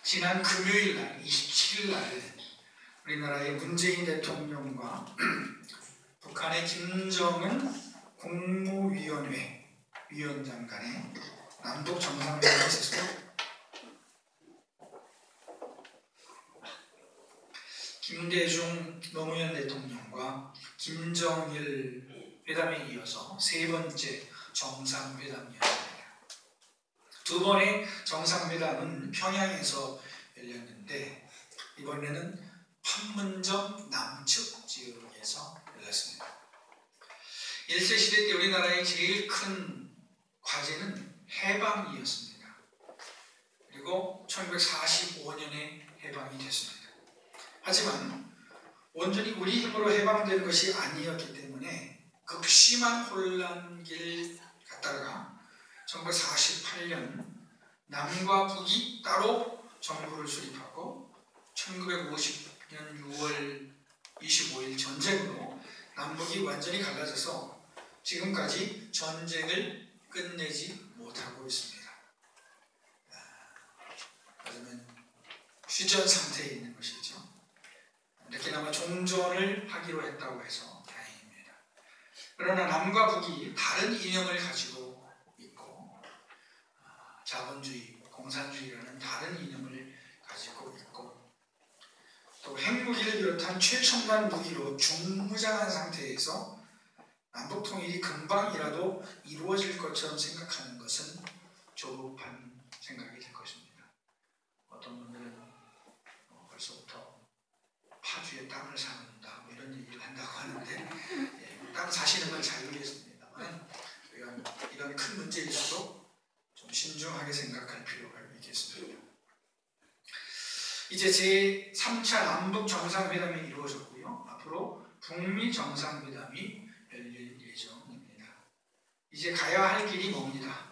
지난 금요일 날 27일 날 우리나라의 문재인 대통령과 북한의 김정은 국무위원회 위원장 간의 남북 정상회담이 있었습니다. 김대중 노무현 대통령과 김정일 회담에 이어서 세 번째 정상회담이었습니다. 두 번의 정상회담은 평양에서 열렸는데 이번에는 판문점 남측 지역에서 열렸습니다. 일제시대 때 우리나라의 제일 큰 과제는 해방이었습니다. 그리고 1945년에 해방이 됐습니다. 하지만 온전히 우리 힘으로 해방되는 것이 아니었기 때문에 극심한 혼란기를 갔다가 1948년 남과 북이 따로 정부를 수립하고 1950년 6월 25일 전쟁으로 남북이 완전히 갈라져서 지금까지 전쟁을 끝내지 못하고 있습니다. 그러면 휴전 상태에 있는 것이죠. 이렇게나마 종전을 하기로 했다고 해서 다행입니다. 그러나 남과 북이 다른 이념을 가지고 있고 자본주의, 공산주의라는 다른 이념을 가지고 있고 또 핵무기를 비롯한 최첨단 무기로 중무장한 상태에서 남북 통일이 금방이라도 이루어질 것처럼 생각하는 것은 조급한 생각이 될 것입니다. 어떤 분들은 벌써부터 파주에 땅을 사는다 이런 얘기를 한다고 하는데 땅 사시는 건 자유겠습니다만 이런 큰 문제일수록 좀 신중하게 생각할 필요가 있겠습니다. 이제 제3차 남북 정상회담이 이루어졌고요. 앞으로 북미 정상회담이 열릴 예정입니다. 이제 가야 할 길이 멉니다.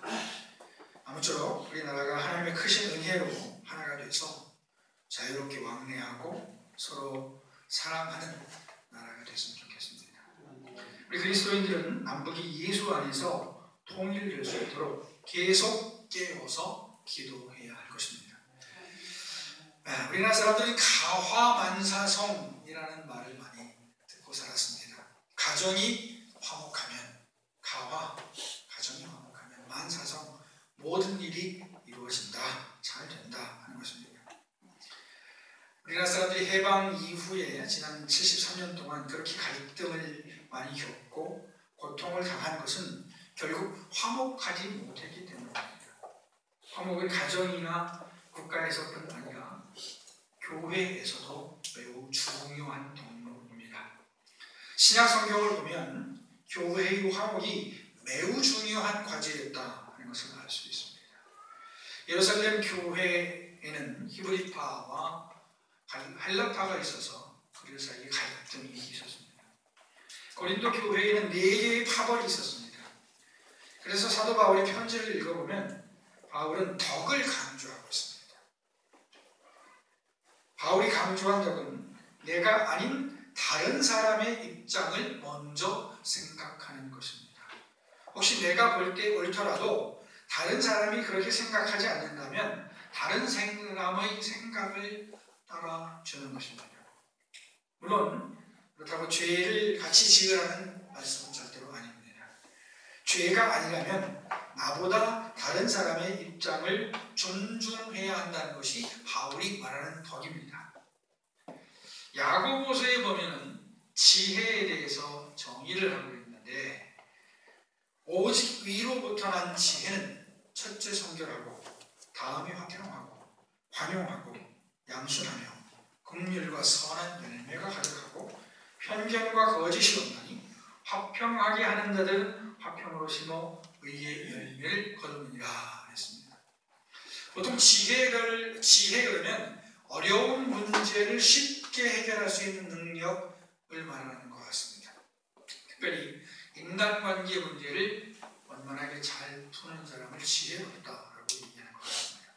아무쪼록 우리나라가 하나님의 크신 은혜로 하나가 돼서 자유롭게 왕래하고 서로 사랑하는 나라가 됐으면 좋겠습니다. 우리 그리스도인들은 남북이 예수 안에서 통일될 수 있도록 계속 깨워서 기도해야 할 것입니다. 우리나라 사람들이 가화만사성이라는 말을 많이 듣고 살았습니다. 가정이 화목하면 가정이 화목하면 만사성 모든 일이 이루어진다, 잘 된다 하는 것입니다. 우리나라 사람들이 해방 이후에 지난 73년 동안 그렇게 갈등을 많이 겪고 고통을 당한 것은 결국 화목하지 못했기 때문입니다. 화목은 가정이나 국가에서뿐 아니라 교회에서도 매우 중요한 동력입니다. 신약 성경을 보면 교회의 화목이 매우 중요한 과제였다 하는 것을 알 수 있습니다. 예루살렘 교회에는 히브리파와 헬라파가 있어서 그들 사이에 갈등이 있었습니다. 고린도 교회에는 4개의 파벌이 있었습니다. 그래서 사도 바울의 편지를 읽어보면 바울은 덕을 강조하고 있습니다. 바울이 강조한 덕은 내가 아닌 다른 사람의 입장을 먼저 생각하는 것입니다. 혹시 내가 볼 때 옳더라도 다른 사람이 그렇게 생각하지 않는다면 다른 사람의 생각을 따라주는 것입니다. 물론 그렇다고 죄를 같이 지으라는 말씀은 절대로 아닙니다. 죄가 아니라면 나보다 다른 사람의 입장을 존중해야 한다는 것이 바울이 말하는 덕입니다. 야고보서에 보면은 지혜에 대해서 정의를 하고 있는데 오직 위로부터 난 지혜는 첫째 성결하고 다음에 화평하고 관용하고 양순하며 긍휼과 선한 열매가 가득하고 편견과 거짓이 없나니 화평하게 하는 자들은 화평으로 심어 의의 열매를 거두느니라 했습니다. 보통 지혜 그러면 어려운 문제를 쉽게 해결할 수 있는 능력을 말하는 것 같습니다. 특별히 인간관계 문제를 원만하게 잘 푸는 사람을 지혜롭다라고 얘기하는 것 같습니다.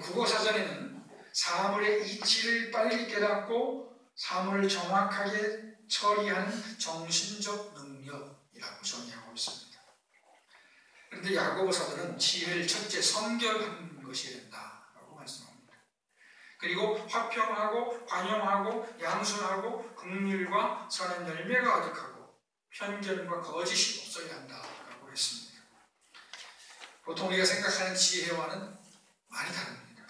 국어사전에는 사물의 이치를 빨리 깨닫고 사물을 정확하게 처리하는 정신적 능력이라고 정의하고 있습니다. 그런데 야고보 사도는 지혜를 첫째 성결한 것이 된다라고 말씀합니다. 그리고 화평하고 관용하고 양순하고 긍휼과 선한 열매가 가득하고 편견과 거짓이 없어야 한다라고 했습니다. 보통 우리가 생각하는 지혜와는 많이 다릅니다.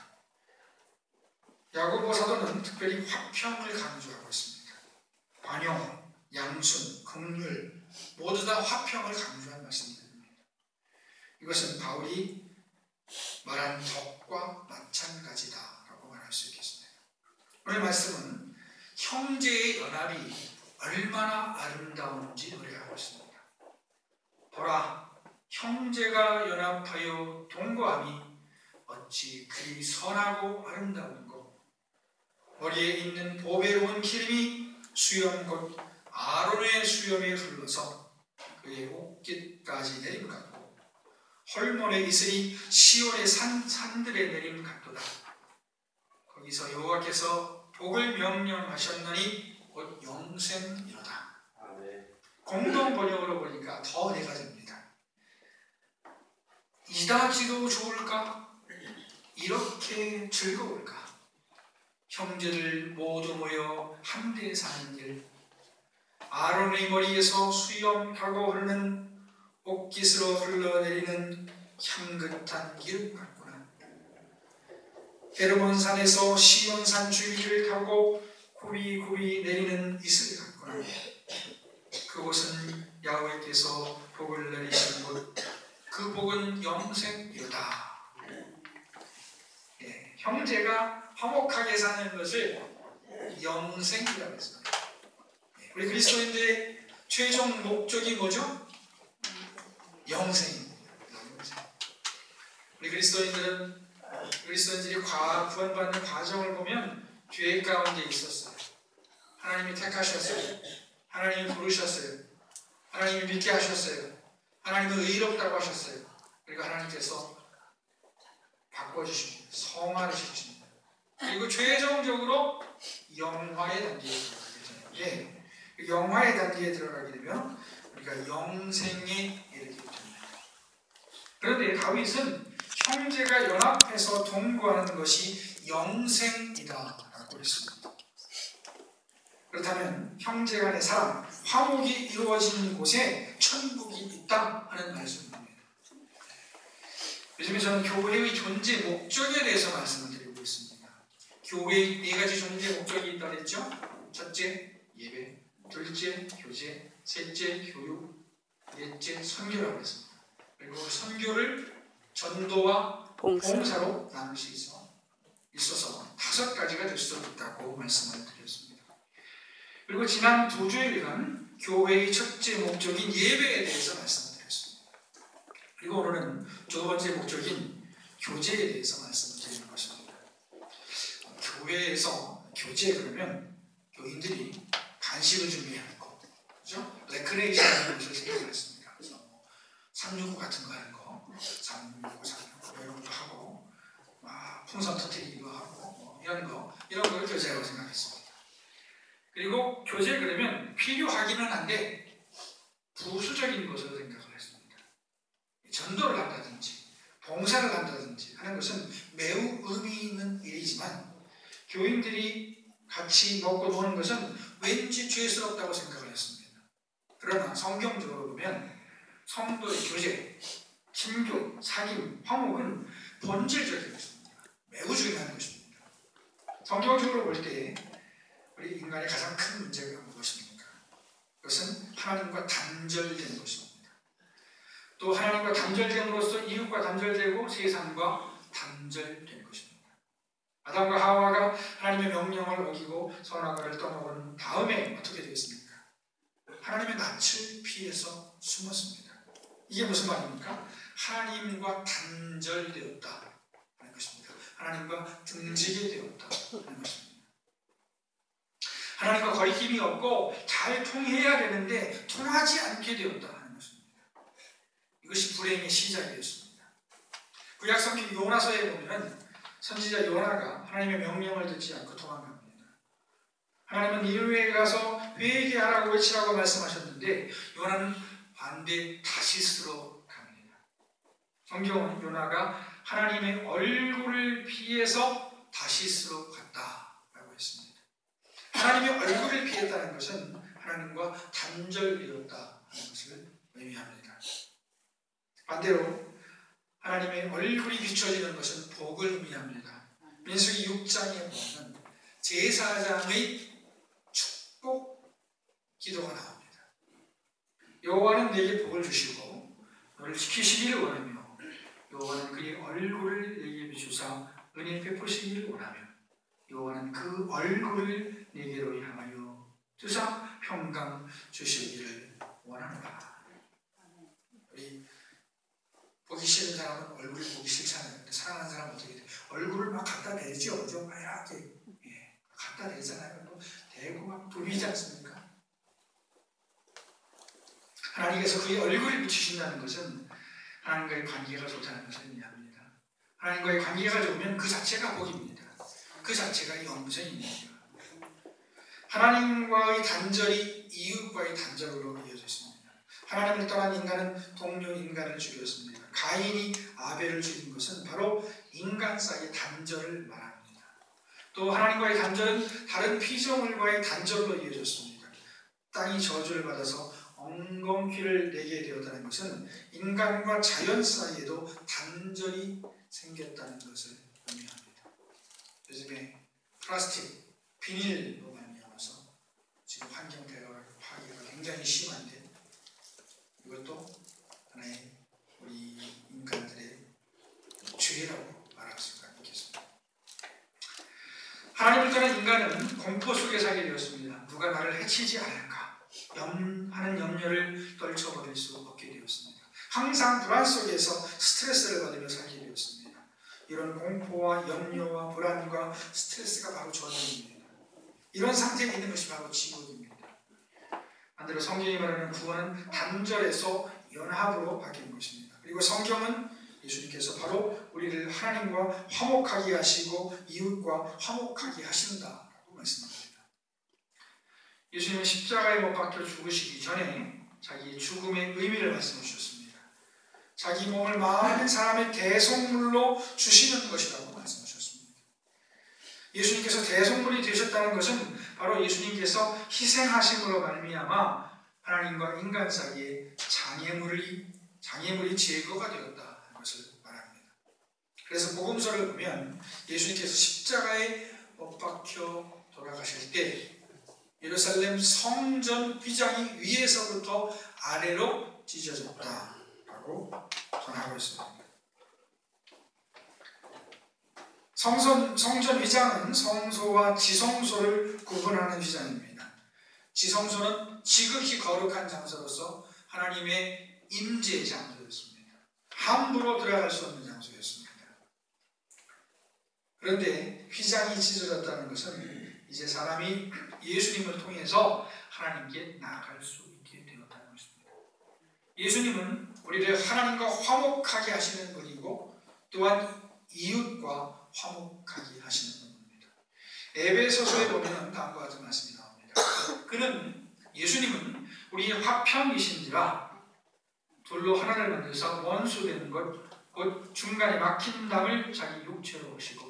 야고보 사도는 특별히 화평을 강조하고 있습니다. 관용, 양순, 긍휼 모두 다 화평을 강조한 말씀입니다. 이것은 바울이 말한 덕과 마찬가지다라고 말할 수 있겠습니다. 오늘 말씀은 형제의 연합이 얼마나 아름다운지 노래하고 있습니다. 보라, 형제가 연합하여 동거함이 어찌 그리 선하고 아름다운고. 머리에 있는 보배로운 기름이 수염 곧 아론의 수염에 흘러서 그의 옷깃까지 내림 같고, 헐몬의 이슬이 시온의 산들에 내림 같도다. 거기서 여호와께서 복을 명령하셨느니 곧 영생이로다. 공동 번역으로 보니까 더 네 가지입니다. 이다지도 좋을까? 이렇게 즐거울까? 형제들 모두 모여 함께 사는 일, 아론의 머리에서 수염 타고 흐르는 옷깃으로 흘러내리는 향긋한 기름 같구나. 헤르몬 산에서 시온산 줄기를 타고 굽이굽이 내리는 이슬 같구나. 그곳은 야훼께서 복을 내리신 곳, 그 복은 영생이로다. 예, 형제가 화목하게 사는 것을 영생이라고 했습니다. 예, 우리 그리스도인들의 최종 목적이 뭐죠? 영생입니다. 우리 그리스도인들이 구원받는 과정을 보면 계획 가운데 있었어요. 하나님이 택하셨어요. 하나님이 부르셨어요. 하나님이 믿게 하셨어요. 하나님은 의롭다고 하셨어요. 그리고 하나님께서 바꿔주십니다. 성화를 시키십니다. 그리고 최종적으로 영화의 단계에 들어가게 되는데, 영화의 단계에 들어가게 되면 우리가 영생에 이르게 됩니다. 그런데 다윗은 형제가 연합해서 동거하는 것이 영생이다라고 했습니다. 그렇다면 형제 간의 사랑, 화목이 이루어지는 곳에 천국이 있다 하는 말씀입니다. 요즘에 저는 교회의 존재 목적에 대해서 말씀을 드리고 있습니다. 교회의 네 가지 존재 목적이 있다고 했죠. 첫째, 예배. 둘째, 교제. 셋째, 교육. 넷째, 선교라고 했습니다. 그리고 선교를 전도와 봉사로 나눌 수 있어서 5가지가 될 수 있다고 말씀을 드렸습니다. 그리고 지난 2주일간 교회의 첫째 목적인 예배에 대해서 말씀을 드렸습니다. 그리고 오늘은 2번째 목적인 교제에 대해서 말씀을 드리는 것입니다. 교회에서 교제 그러면 교인들이 간식을 준비해야 하고, 그죠? 레크레이션 하는 것을 생각했습니다. 그래서 369 같은 거 하는 거, 369 이런 것도 하고, 풍선 터뜨리기도 하고, 이런 걸 교제라고 생각했습니다. 그리고 교제 그러면 필요하기는 한데 부수적인 것으로 생각을 했습니다. 전도를 한다든지 봉사를 한다든지 하는 것은 매우 의미 있는 일이지만, 교인들이 같이 먹고 노는 것은 왠지 죄스럽다고 생각을 했습니다. 그러나 성경적으로 보면 성도의 교제, 친교, 사귐, 화목은 본질적인 것입니다. 매우 중요한 것입니다. 성경적으로 볼 때 우리 인간의 가장 큰 문제가 무엇입니까? 그것은 하나님과 단절된 것입니다. 또 하나님과 단절됨으로써 이웃과 단절되고 세상과 단절된 것입니다. 아담과 하와가 하나님의 명령을 어기고 선악과를 떠먹은 다음에 어떻게 되었습니까? 하나님의 낯을 피해서 숨었습니다. 이게 무슨 말입니까? 하나님과 단절되었다 하는 것입니다. 하나님과 등지게 되었다 하는 것입니다. 하나님과 거리낌이 없고 잘 통해야 되는데 통하지 않게 되었다 하는 것입니다. 이것이 불행의 시작이었습니다. 구약성경 요나서에 보면 선지자 요나가 하나님의 명령을 듣지 않고 도망갑니다. 하나님은 니느웨에 가서 회개하라고 외치라고 말씀하셨는데 요나는 반대 다시스로 갑니다. 성경은 요나가 하나님의 얼굴을 피해서 다시스로 갔다라고 했습니다. 하나님의 얼굴을 피했다는 것은 하나님과 단절되었다 하는 것을 의미합니다. 반대로 하나님의 얼굴이 비춰지는 것은 복을 의미합니다. 민수기 6장에 보면 제사장의 축복 기도가 나옵니다. 여호와는 내게 복을 주시고 너를 지키시기를 원하며 여호와는 그의 얼굴을 내게 비추사 은혜 베푸시기를 원하며 여호와는 그 얼굴을 내게로 향하여 뜨사 평강 주시기를 원하노라. 우리 보기 싫은 사람은 얼굴을 보기 싫잖아요. 근데 사랑하는 사람은 어떻게 돼요? 얼굴을 막 갖다 대죠. 좀 이렇게 갖다 대잖아요. 또 대고 막 돌리지 않습니까? 하나님께서 그의 얼굴을 비추신다는 것은 하나님과의 관계가 좋다는 것을 의미합니다. 하나님과의 관계가 좋으면 그 자체가 복입니다. 그 자체가 영생입니다. 하나님과의 단절이 이웃과의 단절로 이어져 있습니다. 하나님을 떠난 인간은 동료 인간을 죽였습니다. 가인이 아벨을 죽인 것은 바로 인간 사이의 단절을 말합니다. 또 하나님과의 단절은 다른 피조물과의 단절로 이어졌습니다. 땅이 저주를 받아서 엉겅퀴를 내게 되었다는 것은 인간과 자연 사이에도 단절이 생겼다는 것을 의미합니다. 요즘에 플라스틱, 비닐로 말미암아서 지금 환경 파괴가 굉장히 심한데 이것도 하나의 우리 인간들의 죄라고 말할 수가 있겠습니다. 하나님을 떠난 인간은 공포 속에 살게 되었습니다. 누가 나를 해치지 않을까 하는 염려를 떨쳐버릴 수 없게 되었습니다. 항상 불안 속에서 스트레스를 받으며 살게 되었습니다. 이런 공포와 염려와 불안과 스트레스가 바로 저주입니다. 이런 상태에 있는 것이 바로 지옥입니다. 반대로 성경이 말하는 구원은 단절에서 연합으로 바뀌는 것입니다. 그리고 성경은 예수님께서 바로 우리를 하나님과 화목하게 하시고 이웃과 화목하게 하신다라고 말씀합니다. 예수님은 십자가에 못 박혀 죽으시기 전에 자기의 죽음의 의미를 말씀해 주셨습니다. 자기 몸을 많은 사람의 대속물로 주시는 것이라고 말씀해 주셨습니다. 예수님께서 대속물이 되셨다는 것은 바로 예수님께서 희생하심으로 말미암아 하나님과 인간 사이에 장애물이 제거가 되었다는 것을 말합니다. 그래서 복음서를 보면 예수님께서 십자가에 못 박혀 돌아가실 때 예루살렘 성전 휘장이 위에서부터 아래로 찢어졌다라고 전하고 있습니다. 성전 휘장은 성소와 지성소를 구분하는 휘장입니다. 지성소는 지극히 거룩한 장소로서 하나님의 임재 장소였습니다. 함부로 들어갈 수 없는 장소였습니다. 그런데 휘장이 찢어졌다는 것은 이제 사람이 예수님을 통해서 하나님께 나아갈 수 있게 되었다는 것입니다. 예수님은 우리를 하나님과 화목하게 하시는 분이고 또한 이웃과 화목하게 하시는 분입니다. 에베소서에 보면 다음과 같은 말씀이 나옵니다. 예수님은 우리의 화평이신지라 돌로 하나를 만드사 원수되는 것 곧 중간에 막힌 담을 자기 육체로 오시고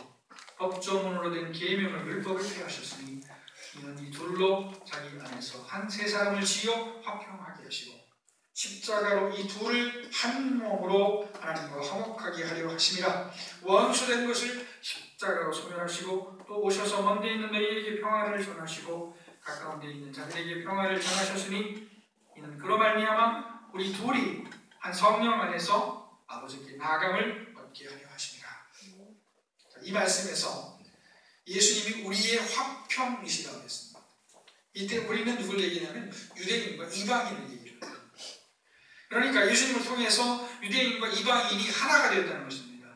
법조문으로 된 계명을 율법을 폐하셨으니 이는 이 둘로 자기 안에서 한 세 사람을 지어 화평하게 하시고 십자가로 이 둘을 한 몸으로 하나님과 화목하게 하려 하심이라. 원수된 것을 십자가로 소멸하시고 또 오셔서 먼데 있는 너희에게 평화를 전하시고 가까운 데 있는 자들에게 평화를 전하셨으니 이는 그로 말미암아 우리 둘이 한 성령 안에서 아버지께 나아감을 얻게 하려 하심이라. 이 말씀에서 예수님이 우리의 화평이시라고 했습니다. 이때 우리는 누굴 얘기냐면 유대인과 이방인을 얘기합니다. 그러니까 예수님을 통해서 유대인과 이방인이 하나가 되었다는 것입니다.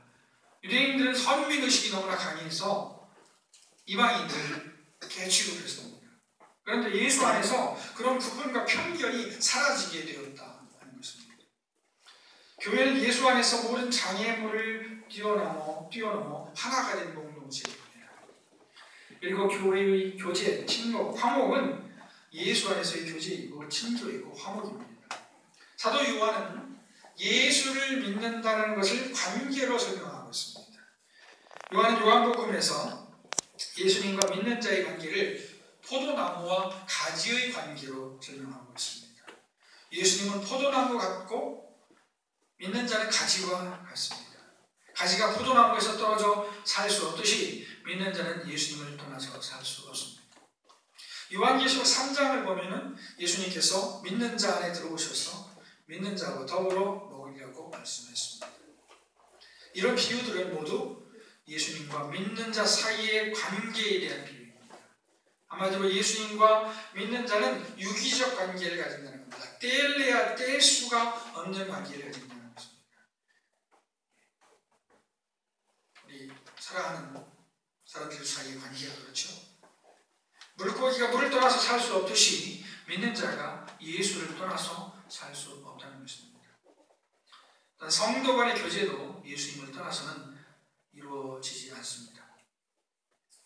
유대인들은 선민의식이 너무나 강해서 이방인들을 개취급을 했습니다. 그런데 예수 안에서 그런 구분과 편견이 사라지게 되었다 하는 것입니다. 교회는 예수 안에서 모든 장애물을 뛰어넘어 하나가 된 공동체입니다. 그리고 교회의 교제, 친목, 화목은 예수 안에서의 교제이고 친교이고 화목입니다. 사도 요한은 예수를 믿는다는 것을 관계로 설명하고 있습니다. 요한은 요한복음에서 예수님과 믿는 자의 관계를 포도나무와 가지의 관계로 설명하고 있습니다. 예수님은 포도나무 같고 믿는 자는 가지와 같습니다. 가지가 포도나무에서 떨어져 살 수 없듯이 믿는 자는 예수님을 떠나서 살 수 없습니다. 요한계시록 3장을 보면은 예수님께서 믿는 자 안에 들어오셔서 믿는 자와 더불어 먹으려고 말씀했습니다. 이런 비유들은 모두 예수님과 믿는 자 사이의 관계에 대한 비유입니다. 한마디로 예수님과 믿는 자는 유기적 관계를 가진다는 겁니다. 뗄래야 뗄 수가 없는 관계를 가진다는 것입니다. 우리 살아가는 사람들 사이의 관계가 그렇죠. 물고기가 물을 떠나서 살 수 없듯이 믿는 자가 예수를 떠나서 살 수 없다는 것입니다. 성도 간의 교제도 예수님을 떠나서는 이루어지지 않습니다.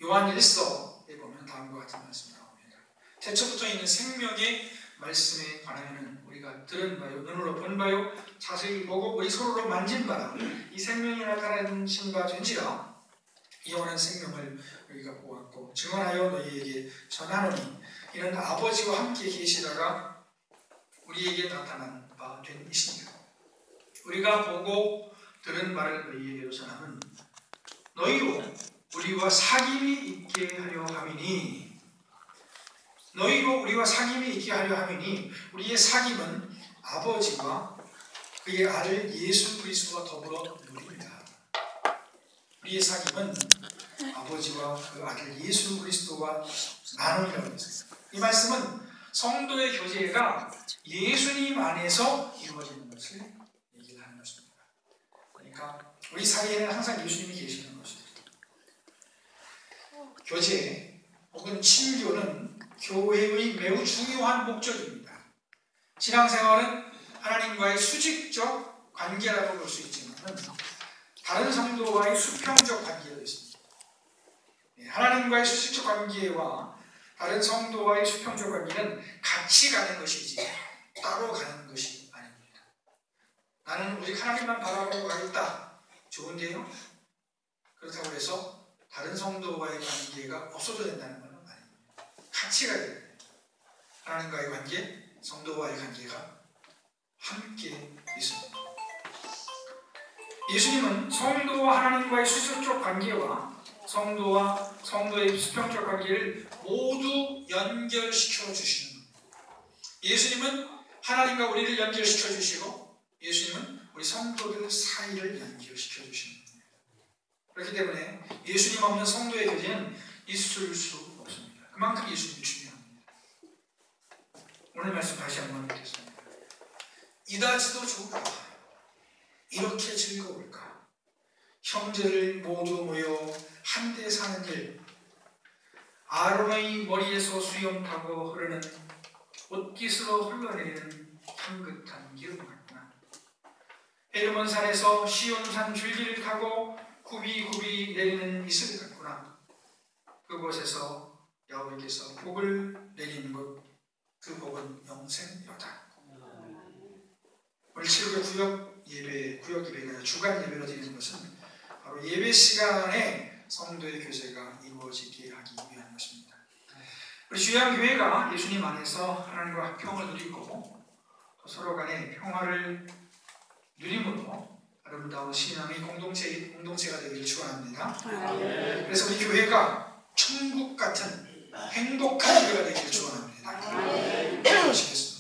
요한 1서에 보면 다음과 같은 말씀이 나옵니다. 태초부터 있는 생명의 말씀에 관하여는 우리가 들은 바요, 눈으로 본 바요, 자세히 보고 우리 손으로 만진 바라 이 생명이 나타나신 바 된지라 영원한 생명을 우리가 보았고 증언하여 너희에게 전하노니 이는 아버지와 함께 계시다가 우리에게 나타난 바 된 이시니라. 우리가 보고 들은 바를 너희에게로 전하면 너희로 우리와 사귐이 있게 하려 함이니 너희로 우리와 사귐이 있게 하려 함이니 우리의 사귐은 아버지와 그의 아들 예수 그리스도와 더불어 누립니다. 우리의 사귐은 아버지와 그 아들 예수 그리스도와 나눔이라고 했습니다. 이 말씀은 성도의 교제가 예수님 안에서 이루어지는 것을 얘기를 하는 것입니다. 그러니까 우리 사이에는 항상 예수님이 계시는 것입니다. 교제 혹은 친교는 교회의 매우 중요한 목적입니다. 신앙생활은 하나님과의 수직적 관계라고 볼 수 있지만 다른 성도와의 수평적 관계가 있습니다. 하나님과의 수직적 관계와 다른 성도와의 수평적 관계는 같이 가는 것이지 따로 가는 것이 아닙니다. 나는 오직 하나님만 바라보고 가겠다. 좋은데요? 그렇다고 해서 다른 성도와의 관계가 없어도 된다는 건 아닙니다. 같이 가야 됩니다. 하나님과의 관계, 성도와의 관계가 함께 있습니다. 예수님은 성도와 하나님과의 수직적 관계와 성도와 성도의 수평적 관계를 모두 연결시켜 주시는 겁니다. 예수님은 하나님과 우리를 연결시켜 주시고 예수님은 우리 성도들 사이를 연결시켜 주시는 겁니다. 그렇기 때문에 예수님 없는 성도의 교제는 있을 수 없습니다. 그만큼 예수님이 중요합니다. 오늘 말씀 다시 한번 읽겠습니다. 이다지도 좋을까? 이렇게 즐거울까? 형제를 모두 모여 한데 사는 길, 아론의 머리에서 수염 타고 흐르는 옷깃으로 흘러내리는 향긋한 기름 같구나. 헤르몬 산에서 시온산 줄기를 타고 굽이굽이 내리는 이슬 같구나. 그곳에서 야훼께서 복을 내리는 것, 그 복은 영생여다. 오늘 7월 구역 예배가 주간 예배로 드리는 것은 바로 예배 시간에 성도의 교제가 이루어지게 하기 위한 것입니다. 우리 주양 교회가 예수님 안에서 하나님과 평을 누리고 서로 간의 평화를 누림으로 아름다운 신앙의 공동체가 되기를 축원합니다. 그래서 우리 교회가 천국 같은 행복한 교회가 되기를 축원합니다. 기도하시겠습니다.